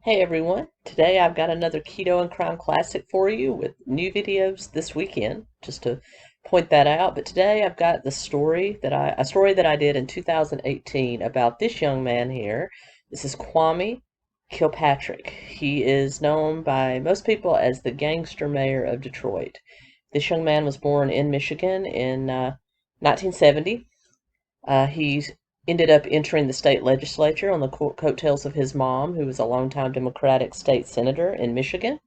Hey everyone, today I've got another Keto and Crime classic for you with new videos this weekend, just to point that out. But today I've got the story that I did in 2018 about this young man here. This is Kwame Kilpatrick. He is known by most people as the Gangster Mayor of Detroit. This young man was born in Michigan in 1970. He ended up entering the state legislature on the coattails of his mom, who was a longtime Democratic state senator in Michigan,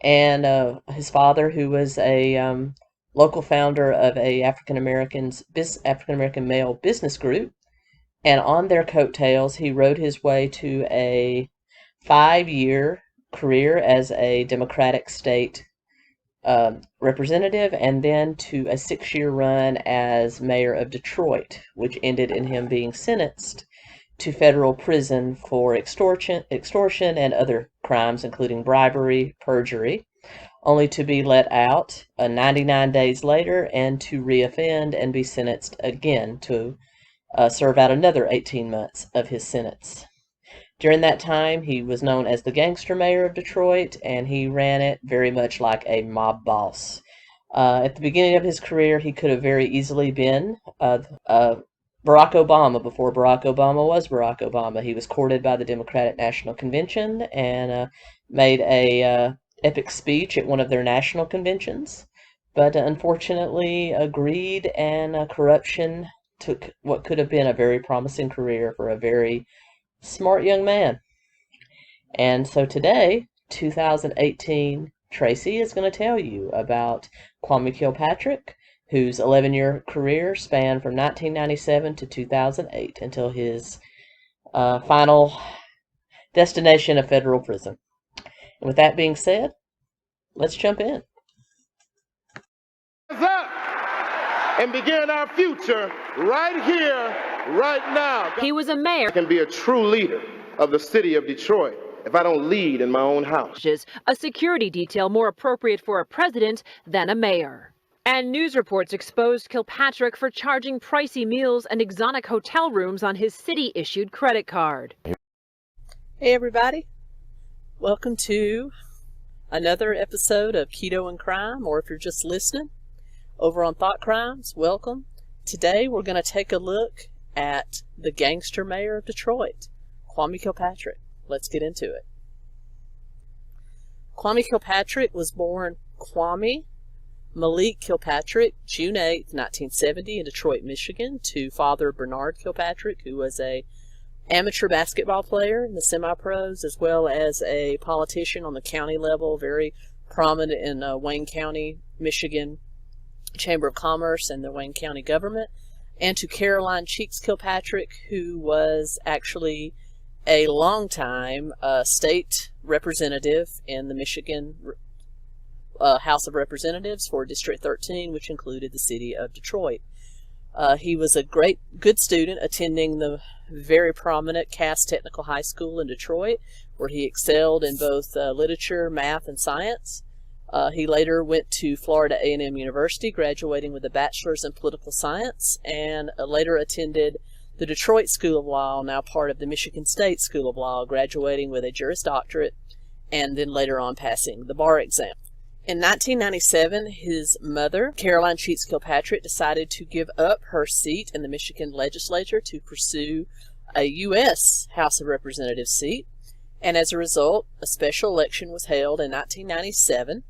and his father, who was a local founder of a African American male business group. And on their coattails, he rode his way to a 5-year career as a Democratic state representative, and then to a 6-year run as mayor of Detroit, which ended in him being sentenced to federal prison for extortion and other crimes, including bribery, perjury, only to be let out 99 days later and to reoffend and be sentenced again to serve out another 18 months of his sentence. During that time, he was known as the Gangster Mayor of Detroit, and he ran it very much like a mob boss. At the beginning of his career, he could have very easily been Barack Obama before Barack Obama was Barack Obama. He was courted by the Democratic National Convention and made a epic speech at one of their national conventions. But unfortunately, greed and corruption took what could have been a very promising career for a very smart young man. And so today, 2018, Tracy is going to tell you about Kwame Kilpatrick, whose 11-year career spanned from 1997 to 2008 until his final destination of federal prison. And with that being said, let's jump in. Up and begin our future right here, right now. He was a mayor. I can be a true leader of the city of Detroit if I don't lead in my own house. A security detail more appropriate for a president than a mayor. And news reports exposed Kilpatrick for charging pricey meals and exotic hotel rooms on his city-issued credit card. Hey everybody, welcome to another episode of Keto and Crime, or if you're just listening over on Thought Crimes, welcome. Today we're going to take a look at the Gangster Mayor of Detroit, Kwame Kilpatrick. Let's get into it. Kwame Kilpatrick was born Kwame Malik Kilpatrick, June 8, 1970, in Detroit, Michigan, to father Bernard Kilpatrick, who was a amateur basketball player in the semi-pros, as well as a politician on the county level, very prominent in Wayne County, Michigan Chamber of Commerce and the Wayne County government, and to Caroline Cheeks Kilpatrick, who was actually a longtime state representative in the Michigan House of Representatives for District 13, which included the city of Detroit. He was a good student, attending the very prominent Cass Technical High School in Detroit, where he excelled in both literature, math, and science. He later went to Florida A&M University, graduating with a bachelor's in political science, and later attended the Detroit School of Law, now part of the Michigan State School of Law, graduating with a Juris Doctorate, and then later on passing the bar exam. In 1997, his mother, Caroline Cheeks Kilpatrick, decided to give up her seat in the Michigan legislature to pursue a U.S. House of Representatives seat, and as a result, a special election was held in 1997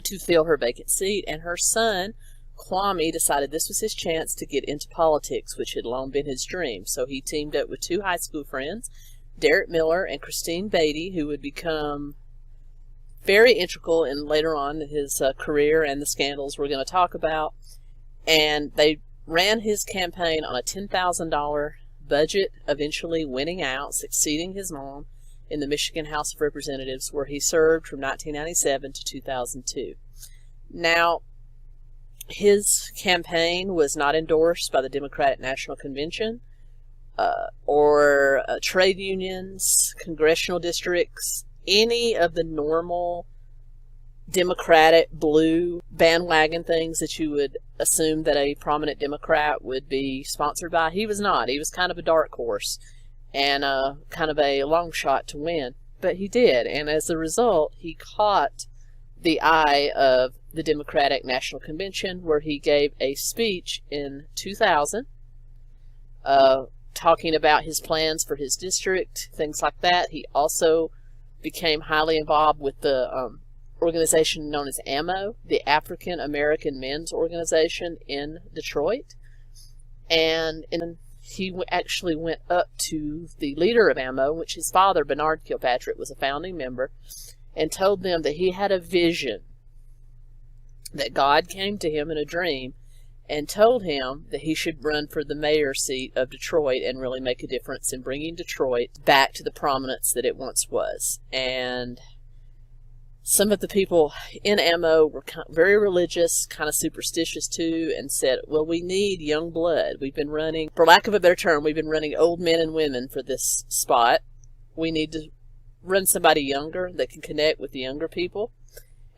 to fill her vacant seat, and her son, Kwame, decided this was his chance to get into politics, which had long been his dream. So he teamed up with two high school friends, Derek Miller and Christine Beatty, who would become very integral in later on in his career and the scandals we're going to talk about. And they ran his campaign on a $10,000 budget, eventually winning out, succeeding his mom in the Michigan House of Representatives, where he served from 1997 to 2002. Now, his campaign was not endorsed by the Democratic National Convention or trade unions, congressional districts, any of the normal Democratic blue bandwagon things that you would assume that a prominent Democrat would be sponsored by. He was not. He was kind of a dark horse and kind of a long shot to win. but he did. And as a result, he caught the eye of the Democratic National Convention, where he gave a speech in 2000 talking about his plans for his district, things like that. He also became highly involved with the organization known as AMO, the African American Men's Organization in Detroit. And he actually went up to the leader of AMO, which his father, Bernard Kilpatrick, was a founding member, and told them that he had a vision, that God came to him in a dream and told him that he should run for the mayor seat of Detroit and really make a difference in bringing Detroit back to the prominence that it once was. And some of the people in AMO were very religious, kind of superstitious too, and said, well, we need young blood. We've been running, for lack of a better term, we've been running old men and women for this spot. We need to run somebody younger that can connect with the younger people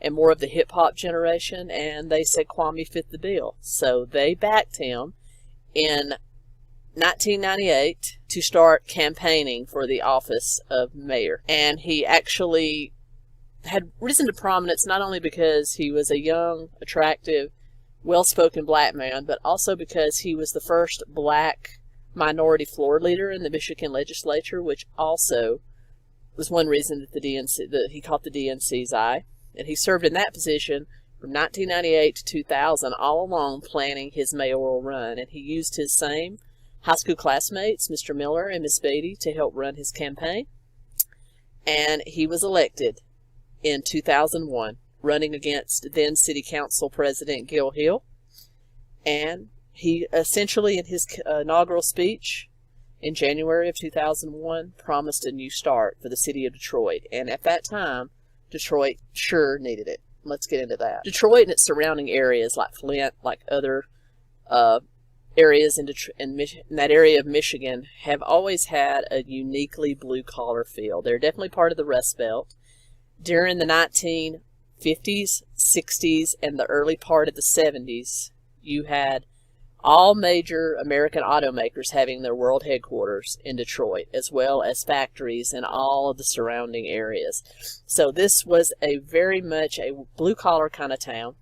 and more of the hip-hop generation, and they said Kwame fit the bill. So they backed him in 1998 to start campaigning for the office of mayor. And he actually had risen to prominence not only because he was a young, attractive, well-spoken black man, but also because he was the first black minority floor leader in the Michigan legislature, which also was one reason that he caught the DNC's eye. And he served in that position from 1998 to 2000, all along planning his mayoral run. And he used his same high school classmates, Mr. Miller and Miss Beatty, to help run his campaign. And he was elected in 2001, running against then City Council President Gil Hill. And he essentially, in his inaugural speech in January of 2001, promised a new start for the city of Detroit. And at that time, Detroit sure needed it. Let's get into that. Detroit and its surrounding areas, like Flint, like other areas in that area of Michigan, have always had a uniquely blue-collar feel. They're definitely part of the Rust Belt. During the 1950s, 60s, and the early part of the 70s, you had all major American automakers having their world headquarters in Detroit, as well as factories in all of the surrounding areas. So this was very much a blue-collar kind of town.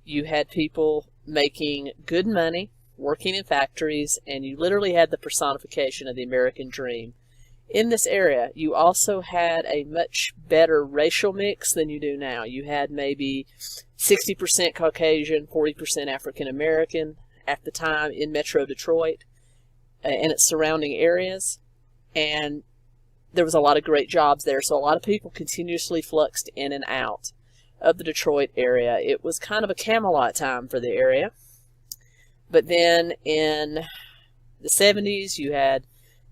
You had people making good money, working in factories, and you literally had the personification of the American dream. In this area, you also had a much better racial mix than you do now. You had maybe 60% Caucasian, 40% African American at the time in Metro Detroit and its surrounding areas. And there was a lot of great jobs there, so a lot of people continuously fluxed in and out of the Detroit area. It was kind of a Camelot time for the area. But then in the 70s, you had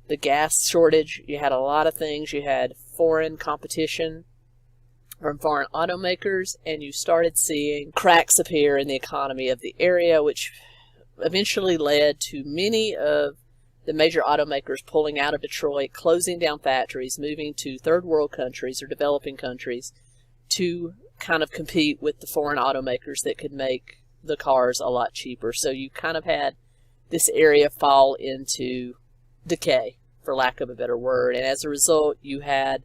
the gas shortage. You had a lot of things. You had foreign competition from foreign automakers, and you started seeing cracks appear in the economy of the area, which eventually led to many of the major automakers pulling out of Detroit, closing down factories, moving to third world countries or developing countries to kind of compete with the foreign automakers that could make the cars a lot cheaper. So you kind of had this area fall into decay, for lack of a better word, and as a result you had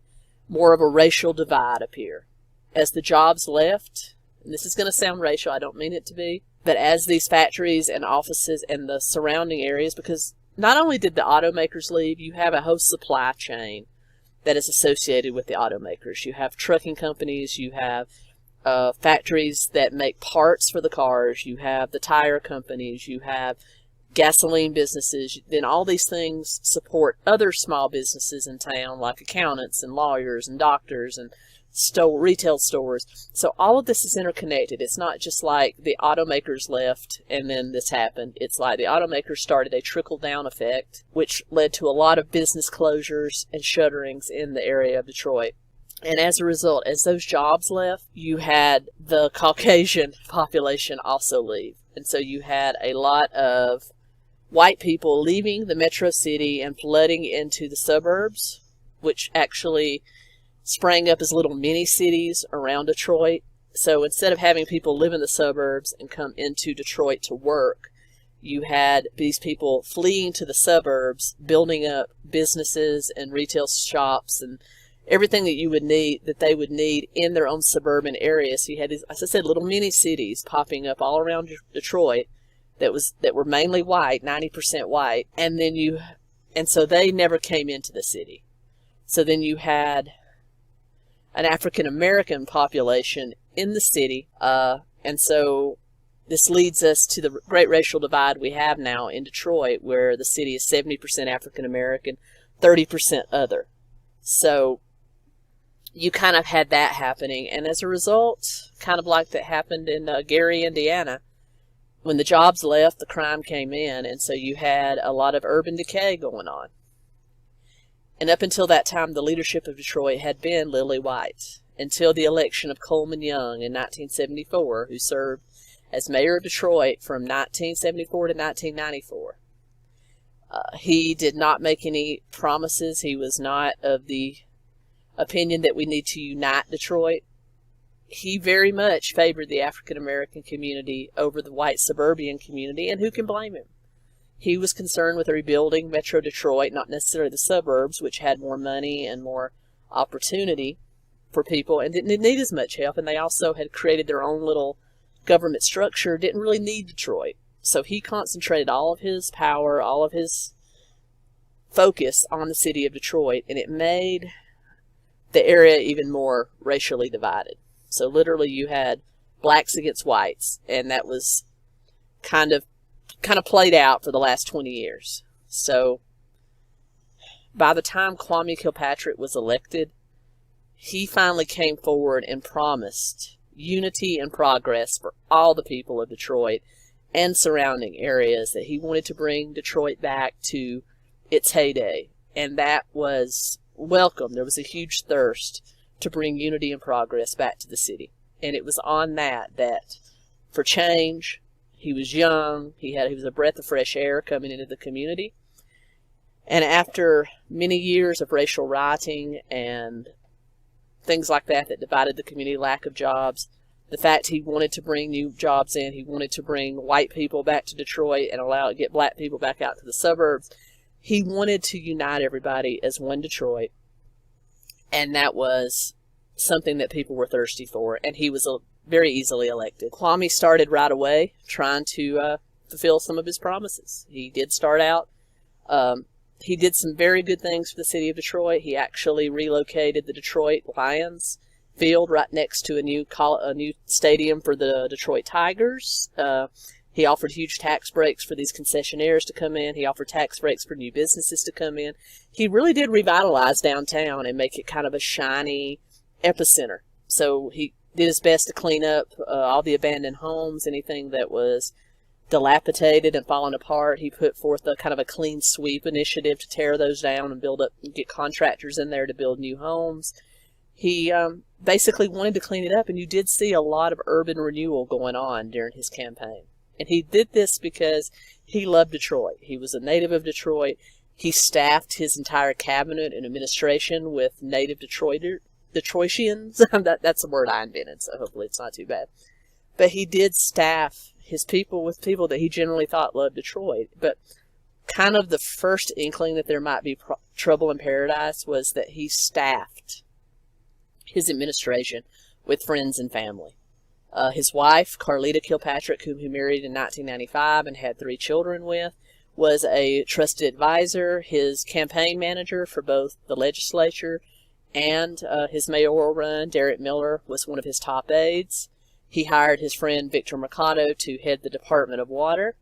more of a racial divide appear. As the jobs left, and this is going to sound racial, I don't mean it to be, but as these factories and offices and the surrounding areas, because not only did the automakers leave, you have a whole supply chain that is associated with the automakers. You have trucking companies, you have factories that make parts for the cars, you have the tire companies, you have gasoline businesses, then all these things support other small businesses in town, like accountants and lawyers and doctors and retail stores. So all of this is interconnected. It's not just like the automakers left and then this happened. It's like the automakers started a trickle-down effect, which led to a lot of business closures and shutterings in the area of Detroit. And as a result, as those jobs left, you had the Caucasian population also leave. And so you had a lot of white people leaving the metro city and flooding into the suburbs, which actually sprang up as little mini cities around Detroit. So instead of having people live in the suburbs and come into Detroit to work, you had these people fleeing to the suburbs, building up businesses and retail shops and everything that you would need, that they would need in their own suburban area. So you had, as I said, little mini cities popping up all around Detroit that were mainly white, 90% white, and so they never came into the city. So then you had an African American population in the city, and so this leads us to the great racial divide we have now in Detroit, where the city is 70% African American, 30% other. So you kind of had that happening, and as a result, kind of like that happened in Gary, Indiana, when the jobs left, the crime came in, and so you had a lot of urban decay going on. And up until that time, the leadership of Detroit had been lily white, until the election of Coleman Young in 1974, who served as mayor of Detroit from 1974 to 1994. He did not make any promises. He was not of the opinion that we need to unite Detroit. He very much favored the African American community over the white suburban community, and who can blame him? He was concerned with rebuilding Metro Detroit, not necessarily the suburbs, which had more money and more opportunity for people and didn't need as much help, and they also had created their own little government structure, didn't really need Detroit. So he concentrated all of his power, all of his focus on the city of Detroit, and it made the area even more racially divided. So literally you had blacks against whites, and that was kind of played out for the last 20 years. So by the time Kwame Kilpatrick was elected, he finally came forward and promised unity and progress for all the people of Detroit and surrounding areas, that he wanted to bring Detroit back to its heyday. And that was welcome. There was a huge thirst to bring unity and progress back to the city. And it was on that for change, he was young, he was a breath of fresh air coming into the community. And after many years of racial rioting and things like that divided the community, lack of jobs, the fact he wanted to bring new jobs in, he wanted to bring white people back to Detroit and get black people back out to the suburbs. He wanted to unite everybody as one Detroit, and that was something that people were thirsty for, and he was very easily elected. Kwame started right away trying to fulfill some of his promises. He did start out, he did some very good things for the city of Detroit. He actually relocated the Detroit Lions field right next to a new stadium for the Detroit Tigers. He offered huge tax breaks for these concessionaires to come in. He offered tax breaks for new businesses to come in. He really did revitalize downtown and make it kind of a shiny epicenter. So he did his best to clean up all the abandoned homes, anything that was dilapidated and falling apart. He put forth a kind of a clean sweep initiative to tear those down and get contractors in there to build new homes. He basically wanted to clean it up, and you did see a lot of urban renewal going on during his campaign. And he did this because he loved Detroit. He was a native of Detroit. He staffed his entire cabinet and administration with native Detroitians. That's a word I invented, so hopefully it's not too bad. But he did staff his people with people that he generally thought loved Detroit. But kind of the first inkling that there might be trouble in paradise was that he staffed his administration with friends and family. His wife, Carlita Kilpatrick, whom he married in 1995 and had 3 children with, was a trusted advisor, his campaign manager for both the legislature and his mayoral run. Derek Miller was one of his top aides. He hired his friend Victor Mercado to head the Department of Water.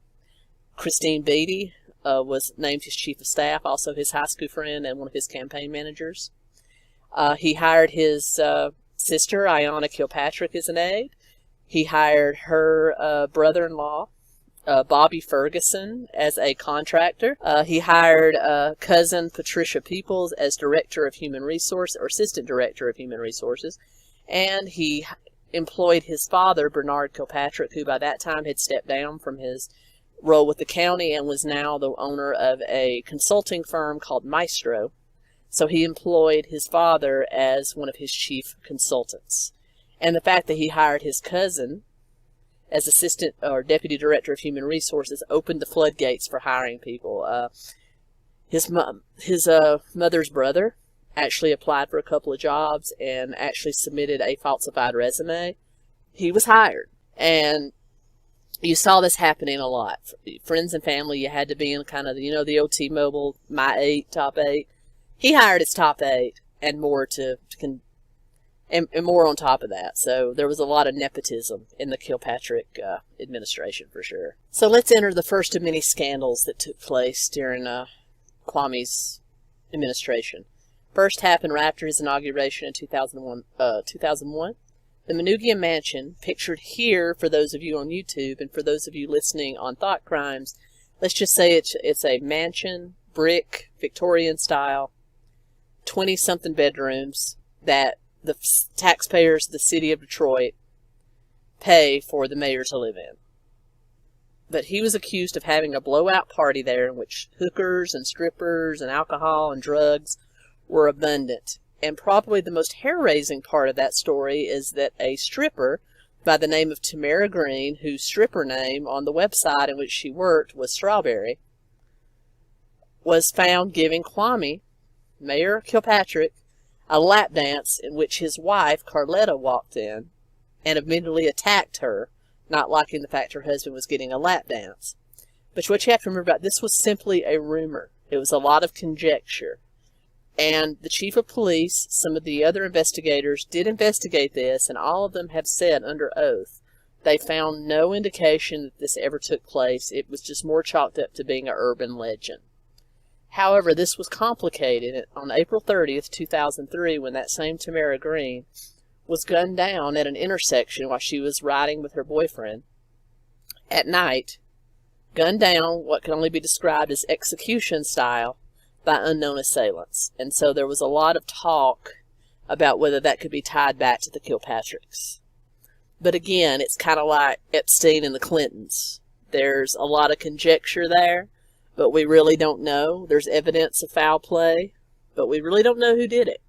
Christine Beatty was named his chief of staff, also his high school friend and one of his campaign managers. He hired his sister, Ayanna Kilpatrick, as an aide. He hired her brother-in-law, Bobby Ferguson, as a contractor. He hired cousin Patricia Peoples as Director of Human Resources, or Assistant Director of Human Resources. And he employed his father, Bernard Kilpatrick, who by that time had stepped down from his role with the county and was now the owner of a consulting firm called Maestro. So he employed his father as one of his chief consultants. And the fact that he hired his cousin as Assistant or Deputy Director of Human Resources opened the floodgates for hiring people. His mother's brother actually applied for a couple of jobs and actually submitted a falsified resume, he was hired. And you saw this happening a lot. Friends and family, you had to be in kind of, the old T-Mobile, my 8, top 8. He hired his top 8 and more and more on top of that. So there was a lot of nepotism in the Kilpatrick administration for sure. So let's enter the first of many scandals that took place during Kwame's administration. First happened right after his inauguration in 2001. The Manoogian Mansion, pictured here for those of you on YouTube and for those of you listening on Thought Crimes, let's just say it's a mansion, brick, Victorian style, 20-something bedrooms that the taxpayers of the city of Detroit pay for the mayor to live in. But he was accused of having a blowout party there in which hookers and strippers and alcohol and drugs were abundant. And probably the most hair-raising part of that story is that a stripper by the name of Tamara Green, whose stripper name on the website in which she worked was Strawberry, was found giving Kwame, Mayor Kilpatrick, a lap dance in which his wife, Carletta, walked in and immediately attacked her, not liking the fact her husband was getting a lap dance. But what you have to remember about this was simply a rumor. It was a lot of conjecture. And the chief of police, some of the other investigators did investigate this, and all of them have said under oath they found no indication that this ever took place. It was just more chalked up to being an urban legend. However, this was complicated on April 30th, 2003, when that same Tamara Green was gunned down at an intersection while she was riding with her boyfriend at night, gunned down what can only be described as execution style by unknown assailants. And so there was a lot of talk about whether that could be tied back to the Kilpatricks. But again, it's kind of like Epstein and the Clintons. There's a lot of conjecture there, but we really don't know. There's evidence of foul play, but we really don't know who did it.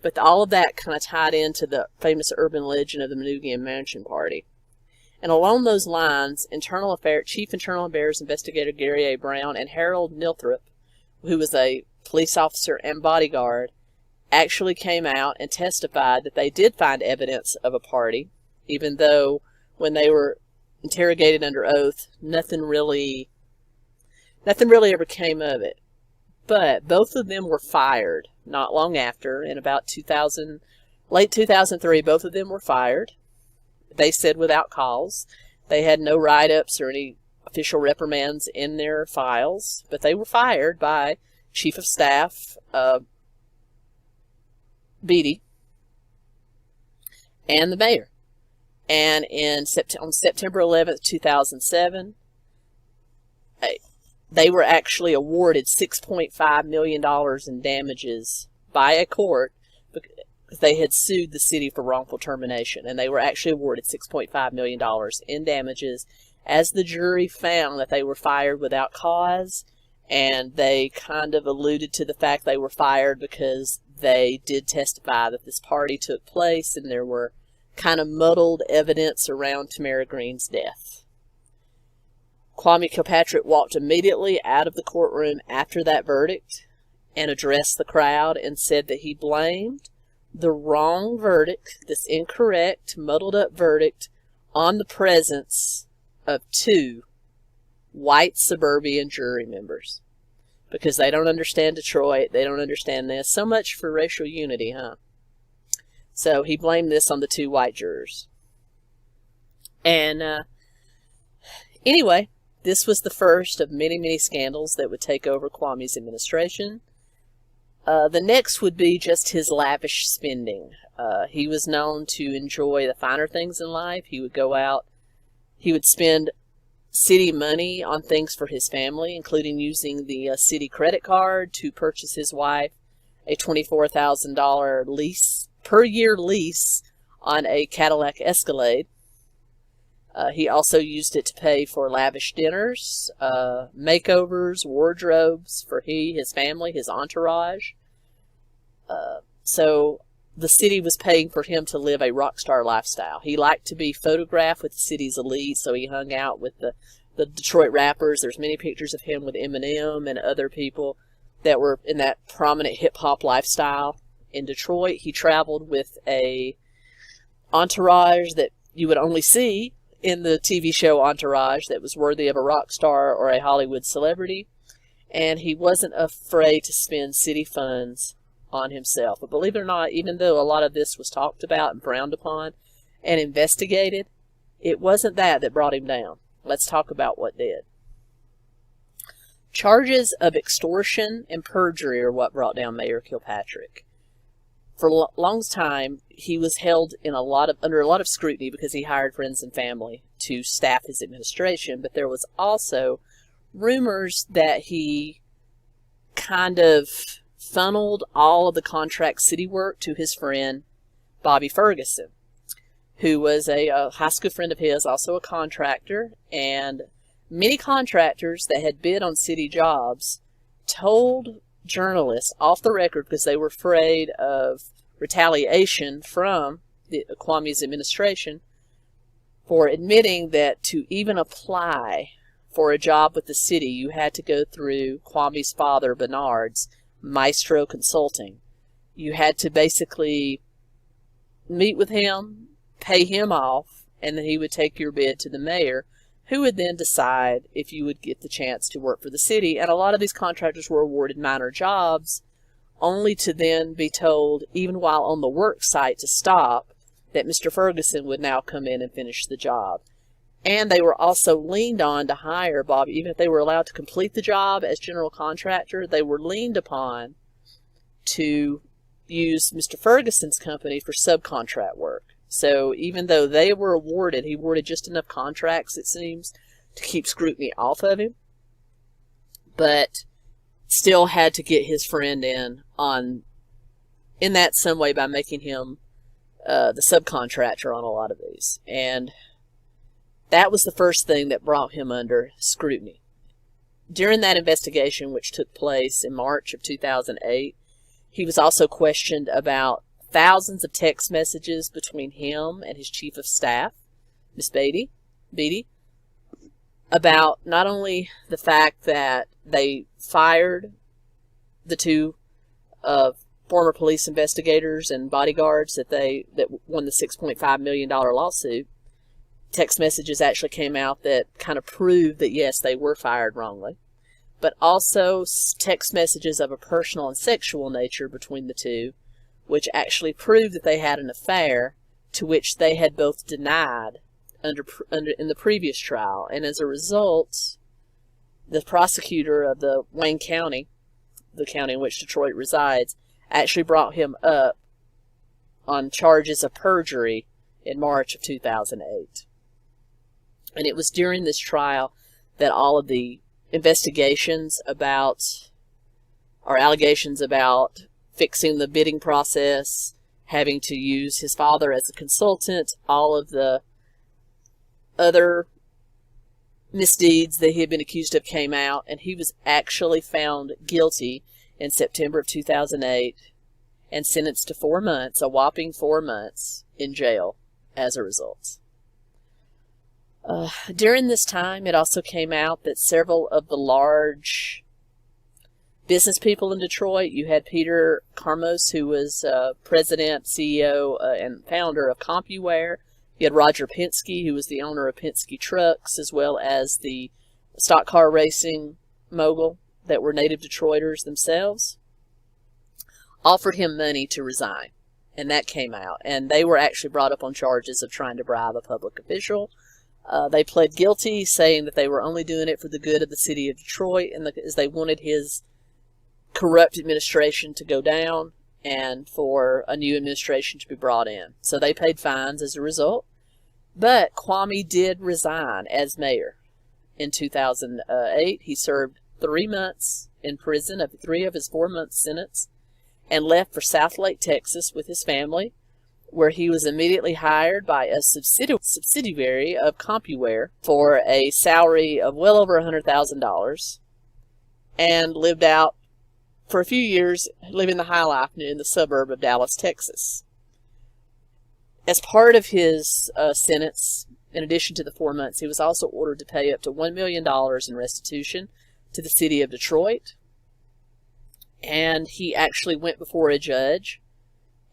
But all of that kind of tied into the famous urban legend of the Manoogian Mansion Party. And along those lines, Chief Internal Affairs Investigator Gary A. Brown and Harold Nilthrop, who was a police officer and bodyguard, actually came out and testified that they did find evidence of a party, even though when they were interrogated under oath, nothing really ever came of it. But both of them were fired not long after. In about late 2003, both of them were fired. They said without cause. They had no write-ups or any official reprimands in their files, but they were fired by Chief of Staff Beatty and the mayor. And on September 11th, 2007, they were actually awarded $6.5 million in damages by a court because they had sued the city for wrongful termination, and they were actually awarded $6.5 million in damages, as the jury found that they were fired without cause, and they kind of alluded to the fact they were fired because they did testify that this party took place and there were kind of muddled evidence around Tamara Green's death. Kwame Kilpatrick walked immediately out of the courtroom after that verdict and addressed the crowd and said that he blamed the wrong verdict, this incorrect, muddled up verdict, on the presence of 2 white suburban jury members. Because they don't understand Detroit, they don't understand this. So much for racial unity, huh? So he blamed this on the 2 white jurors. And anyway, this was the first of many, many scandals that would take over Kwame's administration. The next would be just his lavish spending. He was known to enjoy the finer things in life. He would go out, he would spend city money on things for his family, including using the city credit card to purchase his wife a $24,000 per year lease on a Cadillac Escalade. He also used it to pay for lavish dinners, makeovers, wardrobes for his family, his entourage. So the city was paying for him to live a rock star lifestyle. He liked to be photographed with the city's elite, so he hung out with the Detroit rappers. There's many pictures of him with Eminem and other people that were in that prominent hip-hop lifestyle in Detroit. He traveled with a entourage that you would only see in the TV show Entourage, that was worthy of a rock star or a Hollywood celebrity. And he wasn't afraid to spend city funds on himself. But believe it or not, even though a lot of this was talked about and frowned upon and investigated, it wasn't that brought him down. Let's talk about what did. Charges of extortion and perjury are what brought down Mayor Kilpatrick. For a long time, he was held in under a lot of scrutiny because he hired friends and family to staff his administration, but there was also rumors that he kind of funneled all of the contract city work to his friend Bobby Ferguson, who was a high school friend of his, also a contractor. And many contractors that had bid on city jobs told journalists off the record, because they were afraid of retaliation from Kwame's administration, for admitting that to even apply for a job with the city, you had to go through Kwame's father, Bernard's Maestro Consulting. You had to basically meet with him, pay him off, and then he would take your bid to the mayor, who would then decide if you would get the chance to work for the city. And a lot of these contractors were awarded minor jobs, only to then be told, even while on the work site, to stop, that Mr. Ferguson would now come in and finish the job. And they were also leaned on to hire Bobby. Even if they were allowed to complete the job as general contractor, they were leaned upon to use Mr. Ferguson's company for subcontract work. So even though they were awarded, he awarded just enough contracts, it seems, to keep scrutiny off of him, but still had to get his friend in that some way by making him the subcontractor on a lot of these. And that was the first thing that brought him under scrutiny. During that investigation, which took place in March of 2008, he was also questioned about thousands of text messages between him and his chief of staff, Miss Beatty, about not only the fact that they fired the two former police investigators and bodyguards that won the $6.5 million lawsuit. Text messages actually came out that kind of proved that, yes, they were fired wrongly, but also text messages of a personal and sexual nature between the two, which actually proved that they had an affair, to which they had both denied in the previous trial. And as a result, the prosecutor of the Wayne County, the county in which Detroit resides, actually brought him up on charges of perjury in March of 2008. And it was during this trial that all of the investigations about, or allegations about, fixing the bidding process, having to use his father as a consultant, all of the other misdeeds that he had been accused of came out, and he was actually found guilty in September of 2008 and sentenced to 4 months, a whopping 4 months, in jail as a result. During this time, it also came out that several of the large business people in Detroit, you had Peter Karmos, who was president, CEO, and founder of CompuWare. You had Roger Penske, who was the owner of Penske Trucks, as well as the stock car racing mogul that were native Detroiters themselves, offered him money to resign. And that came out. And they were actually brought up on charges of trying to bribe a public official. They pled guilty, saying that they were only doing it for the good of the city of Detroit, and as they wanted his corrupt administration to go down and for a new administration to be brought in. So they paid fines as a result. But Kwame did resign as mayor in 2008. He served 3 months in prison of 3 of his 4-month sentence and left for Southlake, Texas with his family, where he was immediately hired by a subsidiary of CompuWare for a salary of well over $100,000 and lived out for a few years, living the high life in the suburb of Dallas, Texas. As part of his sentence, in addition to the 4 months, he was also ordered to pay up to $1 million in restitution to the city of Detroit. And he actually went before a judge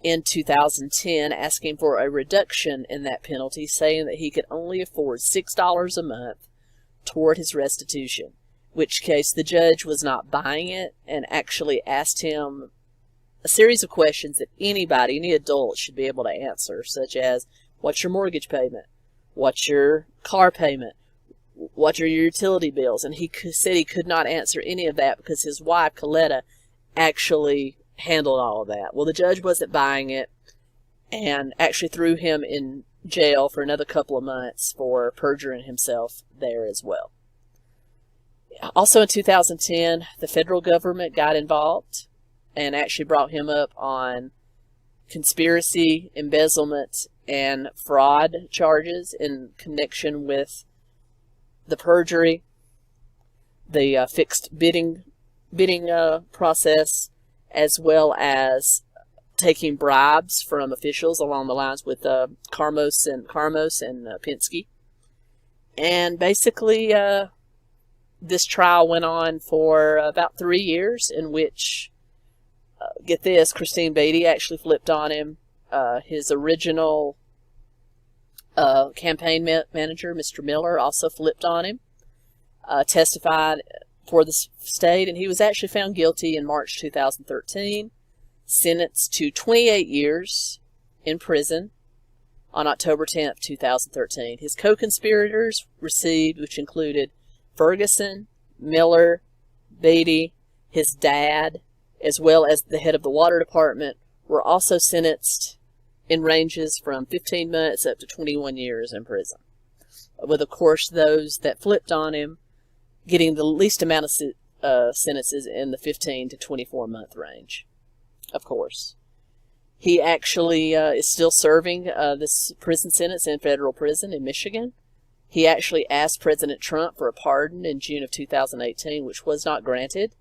in 2010 asking for a reduction in that penalty, saying that he could only afford $6 a month toward his restitution, which case the judge was not buying it and actually asked him a series of questions that anybody, any adult, should be able to answer, such as, what's your mortgage payment? What's your car payment? What are your utility bills? And he said he could not answer any of that because his wife, Coletta, actually handled all of that. Well, the judge wasn't buying it and actually threw him in jail for another couple of months for perjuring himself there as well. Also in 2010, the federal government got involved and actually brought him up on conspiracy, embezzlement, and fraud charges in connection with the perjury, the fixed bidding process, as well as taking bribes from officials along the lines with Karmos and Penske. And basically, this trial went on for about 3 years, in which, get this, Christine Beatty actually flipped on him. His original campaign manager, Mr. Miller, also flipped on him, testified for the state, and he was actually found guilty in March 2013, sentenced to 28 years in prison on October 10th, 2013. His co-conspirators received, which included Ferguson, Miller, Beatty, his dad, as well as the head of the water department, were also sentenced in ranges from 15 months up to 21 years in prison, with, of course, those that flipped on him getting the least amount of sentences in the 15 to 24 month range, of course. He actually is still serving this prison sentence in federal prison in Michigan. He actually asked President Trump for a pardon in June of 2018, which was not granted,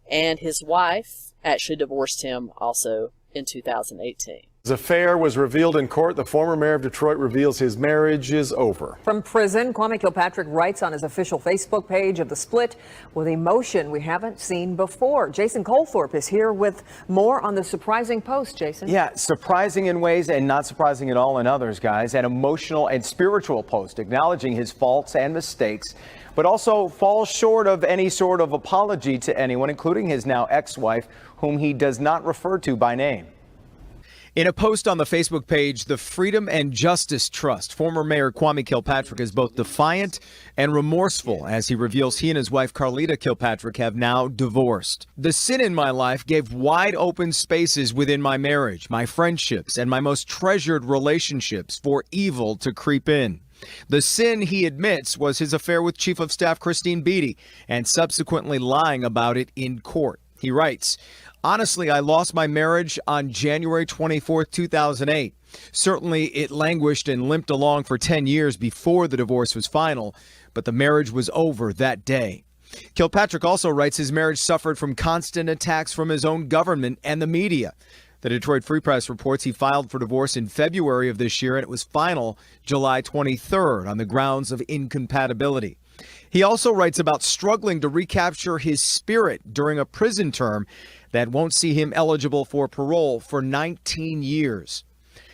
and his wife actually divorced him also in 2018. His affair was revealed in court. The former mayor of Detroit reveals his marriage is over. From prison, Kwame Kilpatrick writes on his official Facebook page of the split with emotion we haven't seen before. Jason Colthorpe is here with more on the surprising post, Jason. Yeah, surprising in ways and not surprising at all in others, guys. An emotional and spiritual post acknowledging his faults and mistakes, but also falls short of any sort of apology to anyone, including his now ex-wife, whom he does not refer to by name. In a post on the Facebook page, the Freedom and Justice Trust, former Mayor Kwame Kilpatrick is both defiant and remorseful as he reveals he and his wife Carlita Kilpatrick have now divorced. The sin in my life gave wide open spaces within my marriage, my friendships, and my most treasured relationships for evil to creep in. The sin, he admits, was his affair with Chief of Staff Christine Beatty and subsequently lying about it in court. He writes, "Honestly, I lost my marriage on January 24th, 2008. Certainly, it languished and limped along for 10 years before the divorce was final, but the marriage was over that day." Kilpatrick also writes his marriage suffered from constant attacks from his own government and the media. The Detroit Free Press reports he filed for divorce in February of this year, and it was final July 23rd on the grounds of incompatibility. He also writes about struggling to recapture his spirit during a prison term that won't see him eligible for parole for 19 years.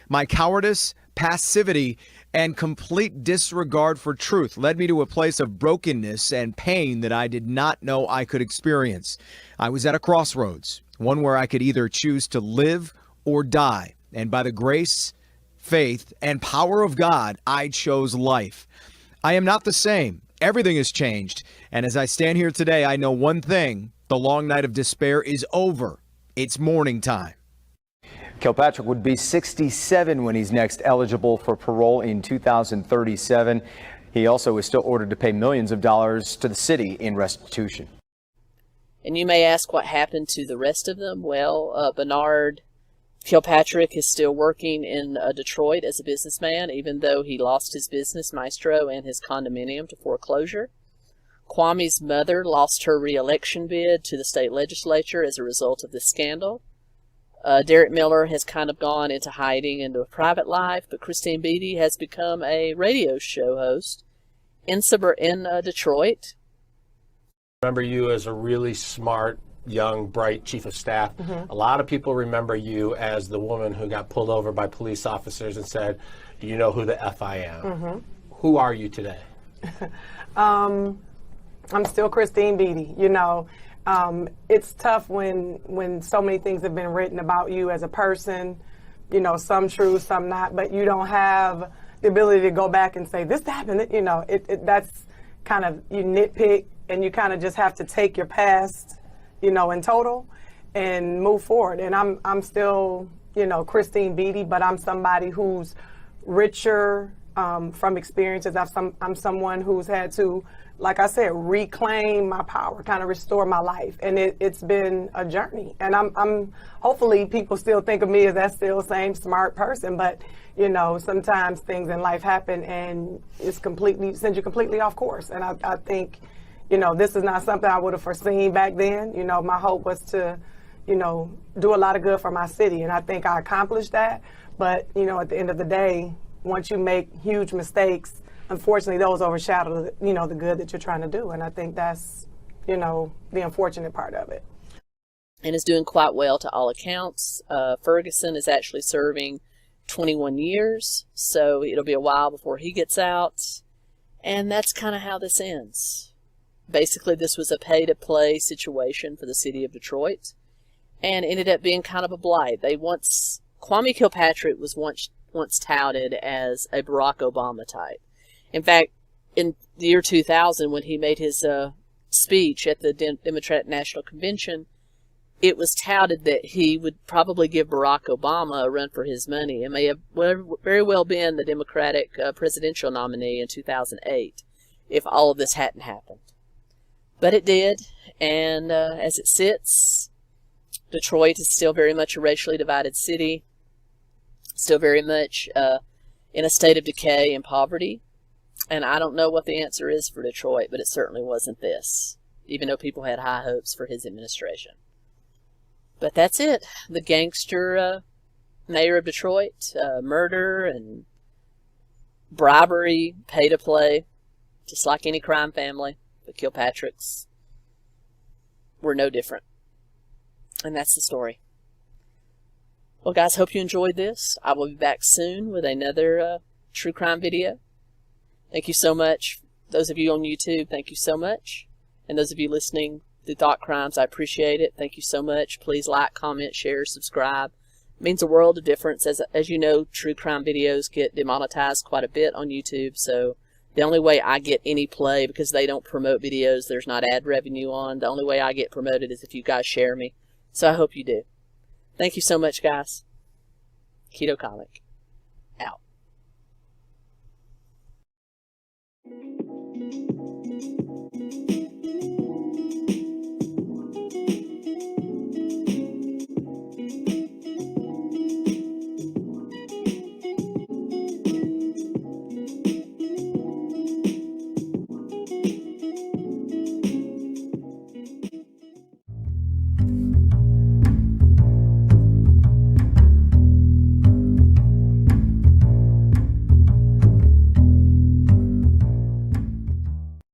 "My cowardice, passivity, and complete disregard for truth led me to a place of brokenness and pain that I did not know I could experience. I was at a crossroads, one where I could either choose to live or die. And by the grace, faith, and power of God, I chose life. I am not the same. Everything has changed. And as I stand here today, I know one thing. The long night of despair is over. It's morning time." Kilpatrick would be 67 when he's next eligible for parole in 2037. He also is still ordered to pay millions of dollars to the city in restitution. And you may ask what happened to the rest of them. Well, Bernard Kilpatrick is still working in Detroit as a businessman, even though he lost his business, Maestro, and his condominium to foreclosure. Kwame's mother lost her re-election bid to the state legislature as a result of this scandal. Derek Miller has kind of gone into hiding into a private life, but Christine Beatty has become a radio show host in Detroit. Remember you as a really smart, young, bright chief of staff. A lot of people remember you as the woman who got pulled over by police officers and said, "Do you know who the F I am?" Who are you today? I'm still Christine Beatty. You know, it's tough when so many things have been written about you as a person, you know, some true, some not, but you don't have the ability to go back and say, this happened, you know, that's kind of, you nitpick, and you kind of just have to take your past, you know, in total and move forward. And I'm still, you know, Christine Beatty, but I'm somebody who's richer from experiences. I'm someone who's had to, like I said, reclaim my power, kind of restore my life. And it's been a journey. And I'm hopefully people still think of me as that still same smart person, but you know, sometimes things in life happen and it's sends you completely off course. And I think, you know, this is not something I would have foreseen back then. You know, my hope was to, you know, do a lot of good for my city. And I think I accomplished that. But, you know, at the end of the day, once you make huge mistakes, unfortunately, those overshadow, you know, the good that you're trying to do. And I think that's, you know, the unfortunate part of it. And is doing quite well to all accounts. Ferguson is actually serving 21 years, so it'll be a while before he gets out. And that's kind of how this ends. Basically, this was a pay-to-play situation for the city of Detroit, and ended up being kind of a blight. Kwame Kilpatrick was once touted as a Barack Obama type. In fact, in the year 2000, when he made his speech at the Democratic National Convention, it was touted that he would probably give Barack Obama a run for his money and may have very well been the Democratic presidential nominee in 2008 if all of this hadn't happened. But it did, and as it sits, Detroit is still very much a racially divided city, still very much in a state of decay and poverty. And I don't know what the answer is for Detroit, but it certainly wasn't this, even though people had high hopes for his administration. But that's it. The gangster mayor of Detroit, murder and bribery, pay to play, just like any crime family. The Kilpatricks were no different. And that's the story. Well, guys, hope you enjoyed this. I will be back soon with another true crime video. Thank you so much. Those of you on YouTube, thank you so much. And those of you listening through Thought Crimes, I appreciate it. Thank you so much. Please like, comment, share, subscribe. It means a world of difference. As you know, true crime videos get demonetized quite a bit on YouTube. So the only way I get any play, because they don't promote videos, there's not ad revenue on, the only way I get promoted is if you guys share me. So I hope you do. Thank you so much, guys. Keto Comic, out.